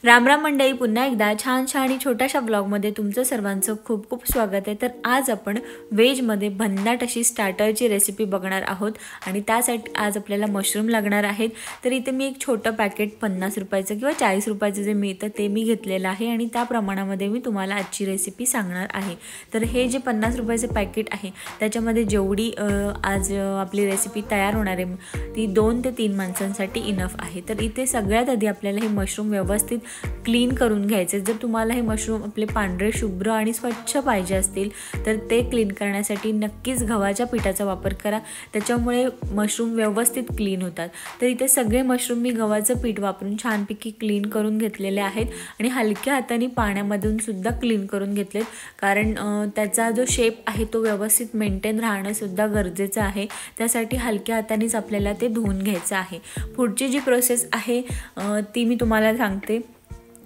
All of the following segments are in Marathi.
राम राम मंडळी, पुन्हा एकदा छानशा आणि छोट्याशा ब्लॉगमध्ये तुमचं सर्वांचं खूप खूप स्वागत आहे। तर आज आपण व्हेजमध्ये भन्नाट अशी स्टार्टरची रेसिपी बघणार आहोत आणि त्यासाठी आज आपल्याला मशरूम लागणार आहेत। तर इथे मी एक छोटं पॅकेट 50 रुपयाचं किंवा 40 रुपयाचं जे मिळतं ते मी घेतलेलं आहे आणि त्या प्रमाणामध्ये मी तुम्हाला आजची रेसिपी सांगणार आहे। तर हे जे 50 रुपयाचं पॅकेट आहे त्याच्यामध्ये जेवढी आज आपली रेसिपी तयार होणार आहे ती 2 ते 3 माणसांसाठी इनफ आहे। तर इथे सगळ्यात आधी आपल्याला हे मशरूम व्यवस्थित क्लीन करून घ्यायचे। जर तुम्हाला हे मशरूम आपले पांढरे शुभ्र आणि स्वच्छ पाहिजे असतील तर ते क्लीन करण्यासाठी नक्कीच गव्हाच्या पिठाचा वापर करा, त्याच्यामुळे मशरूम व्यवस्थित क्लीन होतात। तर इथे सगळे मशरूम मी गव्हाचं पीठ वापरून छानपैकी क्लीन करून घेतलेले आहेत आणि हलक्या हाताने पाण्यामधून सुद्धा क्लीन करून घेतलेत, कारण त्याचा जो शेप आहे तो व्यवस्थित मेंटेन राहणं सुद्धा गरजेचं आहे। त्यासाठी हलक्या हातानेच आपल्याला ते धुवून घ्यायचं आहे। पुढची जी प्रोसेस आहे ती मी तुम्हाला सांगते।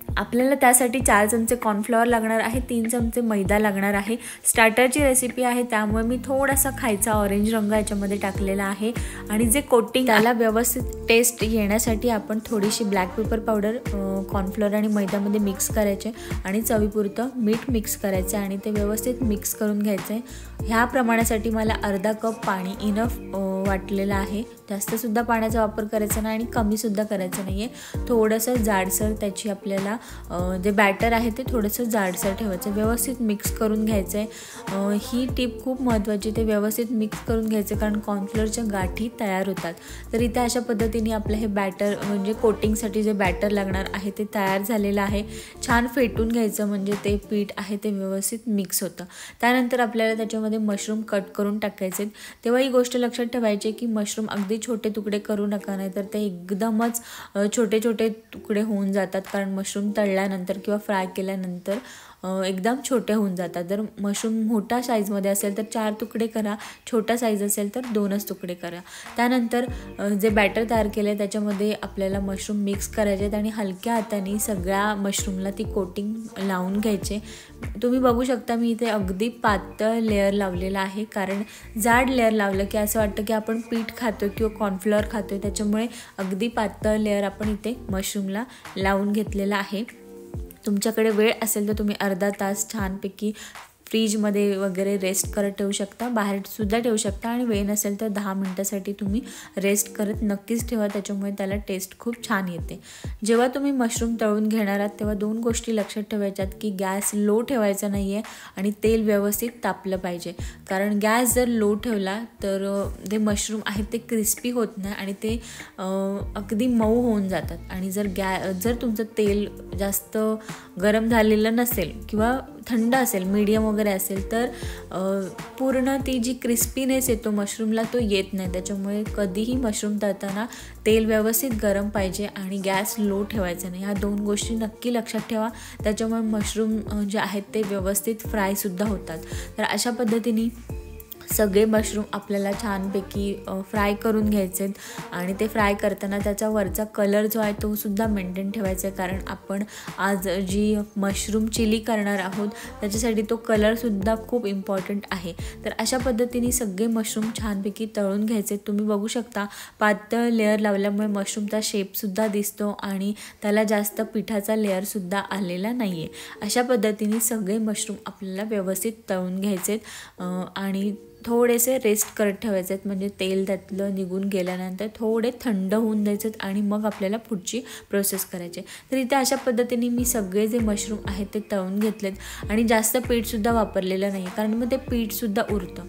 आपल्याला त्यासाठी 4 चमचे कॉर्नफ्लॉवर लागणार आहे, 3 चमचे मैदा लागणार आहे। स्टार्टरची रेसिपी आहे त्यामुळे मी थोडासा खायचा ऑरेंज रंग याच्यामध्ये टाकलेला आहे आणि जे कोटिंग त्याला व्यवस्थित टेस्ट येण्यासाठी आपण थोडीशी ब्लॅक पेपर पावडर कॉर्नफ्लॉवर आणि मैद्यामध्ये मिक्स करायचे आणि चवीपुरतं मीठ मिक्स करायचं आणि ते व्यवस्थित मिक्स करून घ्यायचं आहे। ह्या प्रमाणासाठी मला अर्धा कप पाणी इनफ वाटलेलं आहे। जास्त सुद्धा पाण्याचा वापर करायचा नाही आणि कमी सुद्धा करायचं नाही आहे। थोडंसं जाडसर त्याची आपल्याला जे बॅटर आहे ते थोडंसं जाडसर ठेवायचं, व्यवस्थित मिक्स करून घ्यायचं आहे। ही टिप खूप महत्त्वाची, ते व्यवस्थित मिक्स करून घ्यायचं कारण कॉर्नफ्लोअरच्या गाठी तयार होतात। तर इथे अशा पद्धतीने आपलं हे बॅटर म्हणजे कोटिंगसाठी जे बॅटर लागणार आहे ते तयार झालेलं आहे। छान फेटून घ्यायचं म्हणजे ते पीठ आहे ते व्यवस्थित मिक्स होतं। त्यानंतर आपल्याला त्याच्यामध्ये मशरूम कट करून टाकायचे। तेव्हा ही गोष्ट लक्षात ठेवायची की मशरूम अगदी छोटे तुकडे करू नका, नाही तर ते एकदमच छोटे छोटे तुकडे होऊन जातात, कारण मशरूम तळल्यानंतर किंवा फ्राय केल्यानंतर एकदम छोटे होऊन जातात। जर मशरूम मोठा साईजमध्ये असेल तर 4 तुकडे करा, छोटा साईज असेल तर 2च तुकडे करा। त्यानंतर जे बॅटर तयार केले त्याच्यामध्ये आपल्याला मशरूम मिक्स करायचे आहेत आणि हलक्या हाताने सगळ्या मशरूमला ती कोटिंग लावून घ्यायचे। तुम्ही बघू शकता मी इथे अगदी पातळ लेअर लावलेला आहे, कारण जाड लेअर लावलं की असं वाटतं की आपण पीठ खातो किंवा कॉर्नफ्लॉवर खातो, त्याच्यामुळे अगदी पातळ लेअर आपण इथे मशरूमला लावून घेतलेला आहे। तुमच्याकडे वेळ असेल तर तुम्ही अर्धा तास छानपैकी फ्रीजमध्ये वगैरे रेस्ट करत ठेवू शकता, बाहेरसुद्धा ठेवू शकता आणि वेळ नसेल तर 10 मिनटासाठी तुम्ही रेस्ट करत नक्कीच ठेवा, त्याच्यामुळे त्याला टेस्ट खूप छान येते। जेव्हा तुम्ही मशरूम तळून घेणार आहात तेव्हा 2 गोष्टी लक्षात ठेवायच्यात की गॅस लो ठेवायचा नाही आहे आणि तेल व्यवस्थित तापलं पाहिजे, कारण गॅस जर लो ठेवला तर ते मशरूम आहेत ते क्रिस्पी होत नाही आणि ते अगदी मऊ होऊन जातात। आणि जर तुमचं तेल जास्त गरम झालेलं नसेल किंवा थंड असेल, मीडियम वगैरे असेल तर पूर्ण ती जी क्रिस्पीनेस येतो मशरूमला तो येत नाही। त्याच्यामुळे कधीही मशरूम तळताना तेल व्यवस्थित गरम पाहिजे आणि गॅस लो ठेवायचा नाही। ह्या 2 गोष्टी नक्की लक्षात ठेवा, त्याच्यामुळे मशरूम जे आहेत ते व्यवस्थित फ्रायसुद्धा होतात। तर अशा पद्धतीने सगळे मशरूम आपल्याला छानपैकी फ्राय करून घ्यायचे आणि ते फ्राय करताना त्याचा वरचा कलर जो आहे तो सुद्धा मेंटेन ठेवायचा आहे, कारण आपण आज जी मशरूम चिली करणार आहोत त्याच्यासाठी तो कलरसुद्धा खूप इम्पॉर्टंट आहे। तर अशा पद्धतीने सगळे मशरूम छानपैकी तळून घ्यायचे। तुम्ही बघू शकता पातळ लेअर लावल्यामुळे मशरूमचा शेपसुद्धा दिसतो आणि त्याला जास्त पिठाचा लेअरसुद्धा आलेला नाही आहे। अशा पद्धतीने सगळे मशरूम आपल्याला व्यवस्थित तळून घ्यायचे आणि थोडेसे रेस्ट करत ठेवायचे आहेत, म्हणजे तेल त्यातलं निघून गेल्यानंतर थोडे थंड होऊन द्यायचे आणि मग आपल्याला पुढची प्रोसेस करायची। तर इथे अशा पद्धतीने मी सगळे जे मशरूम आहेत ते तळून घेतलेत आणि जास्त पीठसुद्धा वापरलेलं नाही, कारण मग ते पीठसुद्धा उरतं।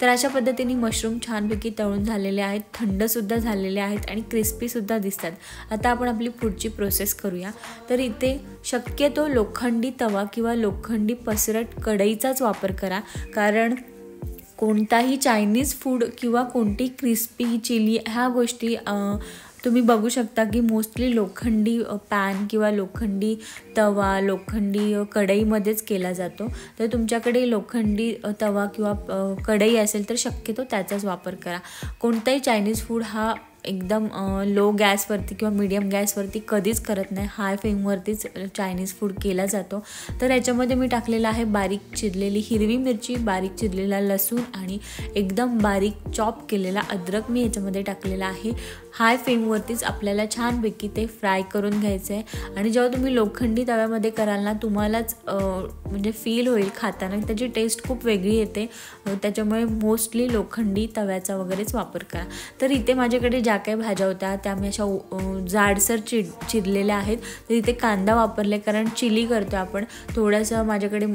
तर अशा पद्धतीने मशरूम छानपैकी तळून झालेले आहेत, थंडसुद्धा झालेले आहेत आणि क्रिस्पीसुद्धा दिसतात। आता आपण आपली पुढची प्रोसेस करूया। तर इथे शक्यतो लोखंडी तवा किंवा लोखंडी पसरट कढईचाच वापर करा, कारण कोणताही चायनीज फूड किंवा कोणती क्रिस्पी चिली ह्या गोष्टी तुम्ही बघू शकता की मोस्टली लोखंडी पॅन किंवा लोखंडी तवा, लोखंडी कढईमध्येच केला जातो। तर तुमच्याकडे लोखंडी तवा किंवा कढई असेल तर शक्यतो त्याचाच वापर करा। कोणताही चायनीज फूड हा एकदम लो गॅसवरती किंवा मीडियम गॅसवरती कधीच करत नाही, हाय फ्लेमवरतीच चायनीज फूड केला जातो. तर याच्यामध्ये मी टाकलेलं आहे बारीक चिरलेली हिरवी मिरची, बारीक चिरलेला लसूण आणि एकदम बारीक चॉप केलेला अद्रक मी याच्यामध्ये टाकलेला आहे. हाय फ्लेमवरतीच आपल्याला छानपैकी ते फ्राय करून घ्यायचं आहे. आणि जेव्हा तुम्ही लोखंडी तव्यामध्ये कराल ना, तुम्हालाच म्हणजे फील होईल खाताना, त्याची टेस्ट खूप वेगळी येते. त्याच्यामुळे मोस्टली लोखंडी तव्याचा वगैरेच वापर करा. तर इथे माझ्याकडे ज्या काही भाज्या होत्या त्या मी अशा जाडसर चिरलेल्या आहेत. तर इथे कांदा वापरले, कारण चिली करतो आपण. थोडंसं माझ्याकडे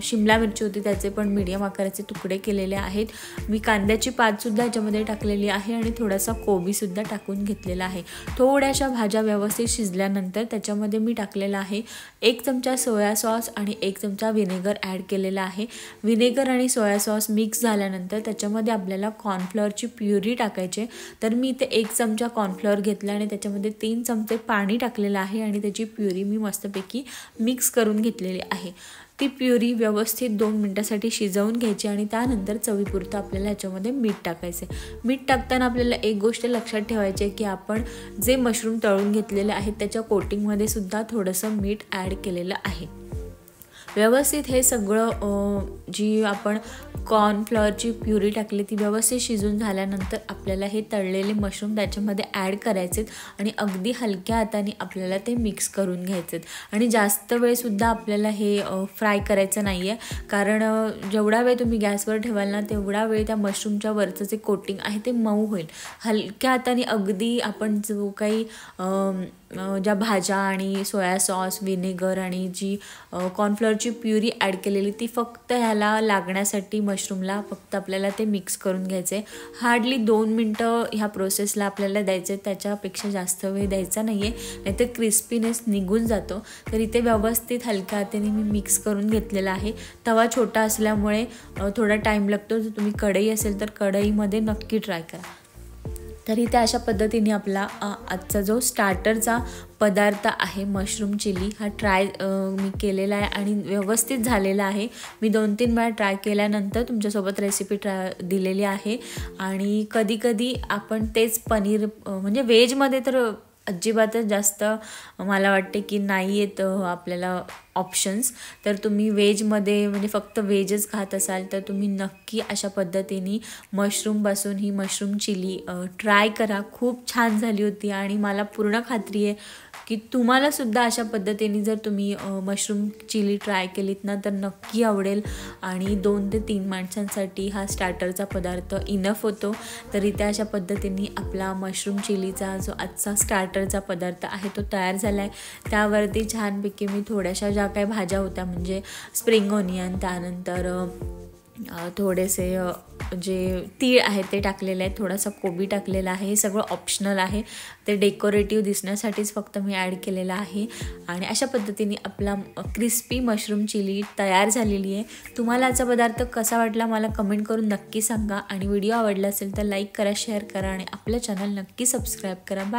शिमला मिरची होती, त्याचे पण मीडियम आकाराचे तुकडे केलेले आहेत. मी कांद्याची पातसुद्धा याच्यामध्ये टाकलेली आहे आणि थोडासा कोबीसुद्धा टाकून घेतलेला आहे. थोड्याशा भाज्या व्यवस्थित शिजल्यानंतर त्याच्यामध्ये मी टाकलेला आहे 1 चमचा सोया सॉस आणि 1 चमचा व्हिनेगर ॲड केलेला आहे. व्हिनेगर आणि सोया सॉस मिक्स झाल्यानंतर त्याच्यामध्ये आपल्याला कॉर्नफ्लॉवरची प्युरी टाकायची. तर मी इथे 1 चमचा कॉर्नफ्लॉवर घेतला आणि त्याच्यामध्ये 3 चमचे पाणी टाकलेलं आहे आणि त्याची प्युरी मी मस्तपैकी मिक्स करून घेतलेली आहे. ती प्युरी व्यवस्थित 2 मिनटासाठी शिजवून घ्यायची आणि त्यानंतर चवीपुरतं आपल्याला ह्याच्यामध्ये मीठ टाकायचं आहे. मीठ टाकताना आपल्याला एक गोष्ट लक्षात ठेवायची आहे की आपण जे मशरूम तळून घेतलेले आहेत त्याच्या कोटिंगमध्ये सुद्धा थोडंसं मीठ ॲड केलेलं आहे. व्यवस्थित हे सगळं जी आपण कॉर्नफ्लॉवरची प्युरी टाकली ती व्यवस्थित शिजून झाल्यानंतर आपल्याला हे तळलेले मशरूम त्याच्यामध्ये ॲड करायचे आणि अगदी हलक्या हाताने आपल्याला ते मिक्स करून घ्यायचे. आणि जास्त वेळसुद्धा आपल्याला हे फ्राय करायचं नाही आहे, कारण जेवढा वेळ तुम्ही गॅसवर ठेवाल ना तेवढा वेळ त्या मशरूमच्या वरचं जे कोटिंग आहे ते मऊ होईल. हलक्या हाताने अगदी आपण जो काही ज्या भाज्या आणि सोया सॉस, व्हिनेगर आणि जी कॉर्नफ्लॉवरची प्युरी ॲड केलेली ती फक्त ह्याला लागण्यासाठी मशरूमला फक्त आपल्याला ते मिक्स करून घ्यायचे. हार्डली 2 मिनटं ह्या प्रोसेसला आपल्याला द्यायचे, त्याच्यापेक्षा जास्त वेळ द्यायचा नाही आहे, नाहीतर क्रिस्पीनेस निघून जातो. तर इथे व्यवस्थित हलक्या हाताने मी मिक्स करून घेतलेला आहे. तवा छोटा असल्यामुळे थोडा टाईम लागतो. जर तुम्ही कढई असेल तर कढईमध्ये नक्की ट्राय करा. तर इथे अशा पद्धतीने आपला आजचा जो स्टार्टरचा पदार्थ आहे मशरूम चिली हा ट्राय मी केलेला आहे आणि व्यवस्थित झालेला आहे. मी 2-3 वेळा ट्राय केल्यानंतर तुमच्यासोबत रेसिपी दिलेली आहे. आणि कधी आपण तेच पनीर म्हणजे व्हेजमध्ये तर अजिबातच जास्त मला वाटते की नाही येत आपल्याला ऑप्शन्स. तर तुम्ही व्हेजमध्ये म्हणजे फक्त व्हेजच खात असाल तर तुम्ही नक्की अशा पद्धतीने मशरूमपासून ही मशरूम चिली ट्राय करा. खूप छान झाली होती आणि मला पूर्ण खात्री आहे की तुम्हालासुद्धा अशा पद्धतीने जर तुम्ही मशरूम चिली ट्राय केलीत ना तर नक्की आवडेल. आणि 2 ते 3 माणसांसाठी हा स्टार्टरचा पदार्थ इनफ होतो. तर इथे अशा पद्धतीने आपला मशरूम चिलीचा जो आजचा स्टार्टरचा पदार्थ आहे तो तयार झाला आहे. त्यावरती छानपैकी मी थोड्याशा ज्या काही भाज्या होत्या म्हणजे स्प्रिंग ओनियन, त्यानंतर थोडेसे जे तीळ आहेत ते टाकलेले आहेत, थोडासा कोबी टाकलेला आहे. हे सगळं ऑप्शनल आहे, ते डेकोरेटिव्ह दिसण्यासाठीच फक्त मी ॲड केलेलं आहे. आणि अशा पद्धतीने आपला क्रिस्पी मशरूम चिली तयार झालेली आहे. तुम्हाला आजचा पदार्थ कसा वाटला मला कमेंट करून नक्की सांगा. आणि व्हिडिओ आवडला असेल तर लाईक करा, शेअर करा आणि आपलं चॅनल नक्की सबस्क्राईब करा. बाय.